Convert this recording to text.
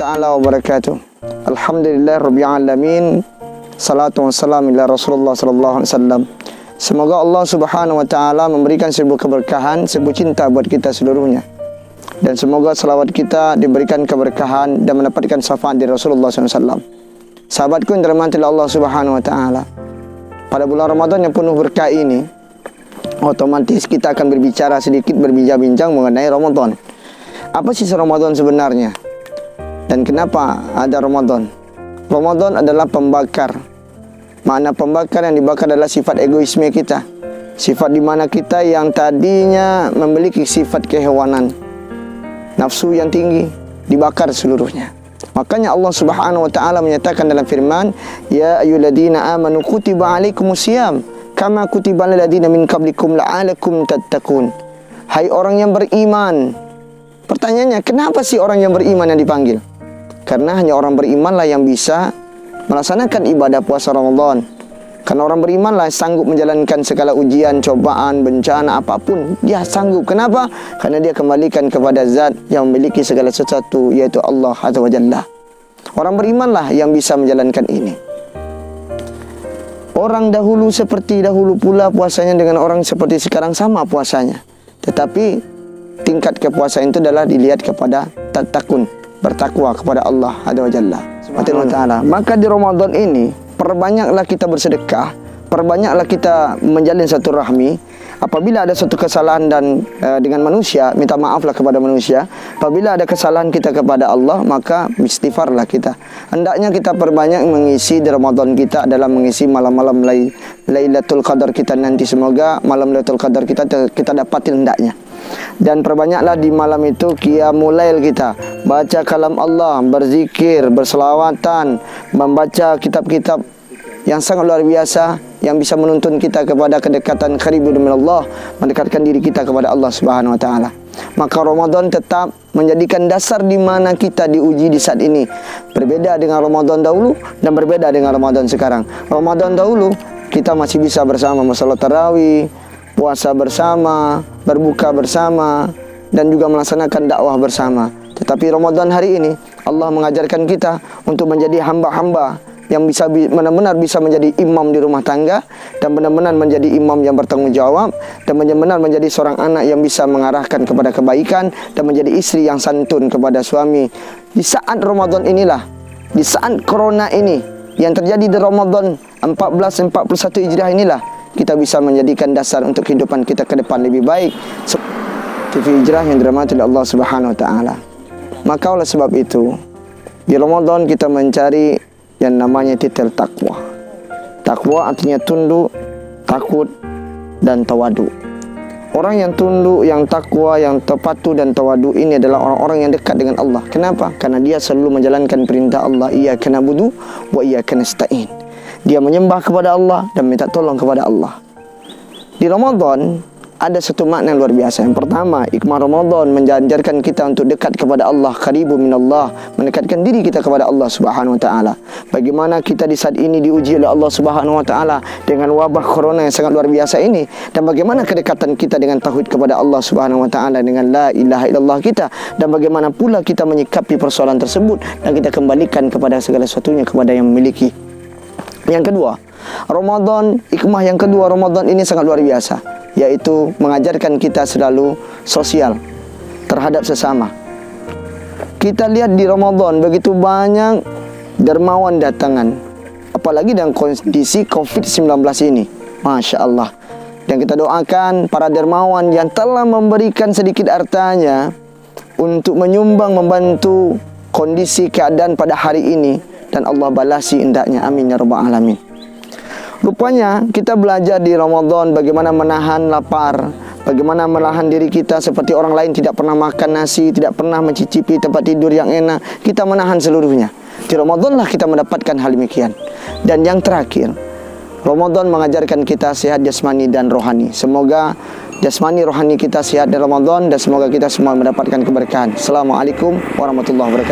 ta'ala wabarakatuh. Alhamdulillah rabbil alamin. Salatu wassalamu ila Rasulullah sallallahu alaihi wasallam. Semoga Allah subhanahu wa ta'ala memberikan sebuah keberkahan, sebuah cinta buat kita seluruhnya. Dan semoga salawat kita diberikan keberkahan dan mendapatkan syafaat dari Rasulullah SAW. Sahabatku yang dirahmati Allah subhanahu wa ta'ala, pada bulan Ramadan yang penuh berkah ini, otomatis kita akan berbicara sedikit, berbincang-bincang mengenai Ramadan. Apa sih Ramadan sebenarnya? Dan kenapa ada Ramadan? Ramadan adalah pembakar. Makna pembakar yang dibakar adalah sifat egoisme kita. Sifat di mana kita yang tadinya memiliki sifat kehewanan, nafsu yang tinggi, dibakar seluruhnya. Makanya Allah subhanahu wa ta'ala menyatakan dalam firman, Ya ayyuhalladzina amanu kutiba alaikumusiyam kama kutiba alal ladzina min qablikum la'alakum tattaqun. Hai orang yang beriman. Pertanyaannya, kenapa sih orang yang beriman yang dipanggil? Karena hanya orang berimanlah yang bisa melaksanakan ibadah puasa Ramadan. Karena orang berimanlah sanggup menjalankan segala ujian, cobaan, bencana, apapun. Dia sanggup. Kenapa? Karena dia kembalikan kepada zat yang memiliki segala sesuatu, yaitu Allah Azza wa Jalla. Orang berimanlah yang bisa menjalankan ini. Orang dahulu seperti dahulu pula puasanya dengan orang seperti sekarang sama puasanya. Tetapi tingkat kepuasaan itu adalah dilihat kepada tatakun, bertakwa kepada Allah Azza wa Jalla. Maka di Ramadan ini perbanyaklah kita bersedekah, perbanyaklah kita menjalin satu rahmi. Apabila ada satu kesalahan dan dengan manusia, minta maaflah kepada manusia. Apabila ada kesalahan kita kepada Allah, maka istighfarlah kita. Hendaknya kita perbanyak mengisi di Ramadan kita adalah mengisi malam-malam Lailatul Qadar kita nanti. Semoga malam Lailatul Qadar kita dapatin hendaknya. Dan perbanyaklah di malam itu qiyamul lail kita, baca kalam Allah, berzikir, berselawatan, membaca kitab-kitab yang sangat luar biasa yang bisa menuntun kita kepada kedekatan qaribun minallah, mendekatkan diri kita kepada Allah Subhanahu wa taala. Maka Ramadan tetap menjadikan dasar di mana kita diuji di saat ini. Berbeda dengan Ramadan dahulu dan berbeda dengan Ramadan sekarang. Ramadan dahulu kita masih bisa bersama salat tarawih, puasa bersama, berbuka bersama, dan juga melaksanakan dakwah bersama. Tetapi Ramadan hari ini Allah mengajarkan kita untuk menjadi hamba-hamba yang bisa benar-benar bisa menjadi imam di rumah tangga, dan benar-benar menjadi imam yang bertanggung jawab, dan benar-benar menjadi seorang anak yang bisa mengarahkan kepada kebaikan, dan menjadi istri yang santun kepada suami. Di saat Ramadan inilah, di saat corona ini yang terjadi di Ramadan 1441 Hijriah inilah, kita bisa menjadikan dasar untuk kehidupan kita ke depan lebih baik. TV Hijrah yang dirahmati oleh Allah Subhanahu wa taala. Maka oleh sebab itu, di Ramadan kita mencari yang namanya titel takwa. Takwa artinya tunduk, takut, dan tawadu. Orang yang tunduk, yang takwa, yang patuh dan tawadu ini adalah orang-orang yang dekat dengan Allah. Kenapa? Karena dia selalu menjalankan perintah Allah. Iyyaka na'budu wa iyyaka nasta'in. Dia menyembah kepada Allah dan minta tolong kepada Allah. Di Ramadan ada satu makna yang luar biasa. Yang pertama, hikmah Ramadan mengajarkan kita untuk dekat kepada Allah, qaribun minallah, mendekatkan diri kita kepada Allah Subhanahu wa taala. Bagaimana kita di saat ini diuji oleh Allah Subhanahu wa taala dengan wabah corona yang sangat luar biasa ini, dan bagaimana kedekatan kita dengan tauhid kepada Allah Subhanahu wa taala dengan la ilaha illallah kita, dan bagaimana pula kita menyikapi persoalan tersebut dan kita kembalikan kepada segala sesuatunya kepada yang memiliki. Yang kedua, Ramadan, hikmah yang kedua Ramadan ini sangat luar biasa, yaitu mengajarkan kita selalu sosial terhadap sesama. Kita lihat di Ramadan begitu banyak dermawan datangan, apalagi dengan kondisi COVID-19 ini. Masya Allah. Dan kita doakan para dermawan yang telah memberikan sedikit hartanya untuk menyumbang, membantu kondisi keadaan pada hari ini, dan Allah balasi indahnya. Amin ya rabbal alamin. Rupanya kita belajar di Ramadan bagaimana menahan lapar, bagaimana menahan diri kita seperti orang lain tidak pernah makan nasi, tidak pernah mencicipi tempat tidur yang enak. Kita menahan seluruhnya. Di Ramadan lah kita mendapatkan hal demikian. Dan yang terakhir, Ramadan mengajarkan kita sehat jasmani dan rohani. Semoga jasmani rohani kita sehat di Ramadan, dan semoga kita semua mendapatkan keberkahan. Assalamualaikum warahmatullahi wabarakatuh.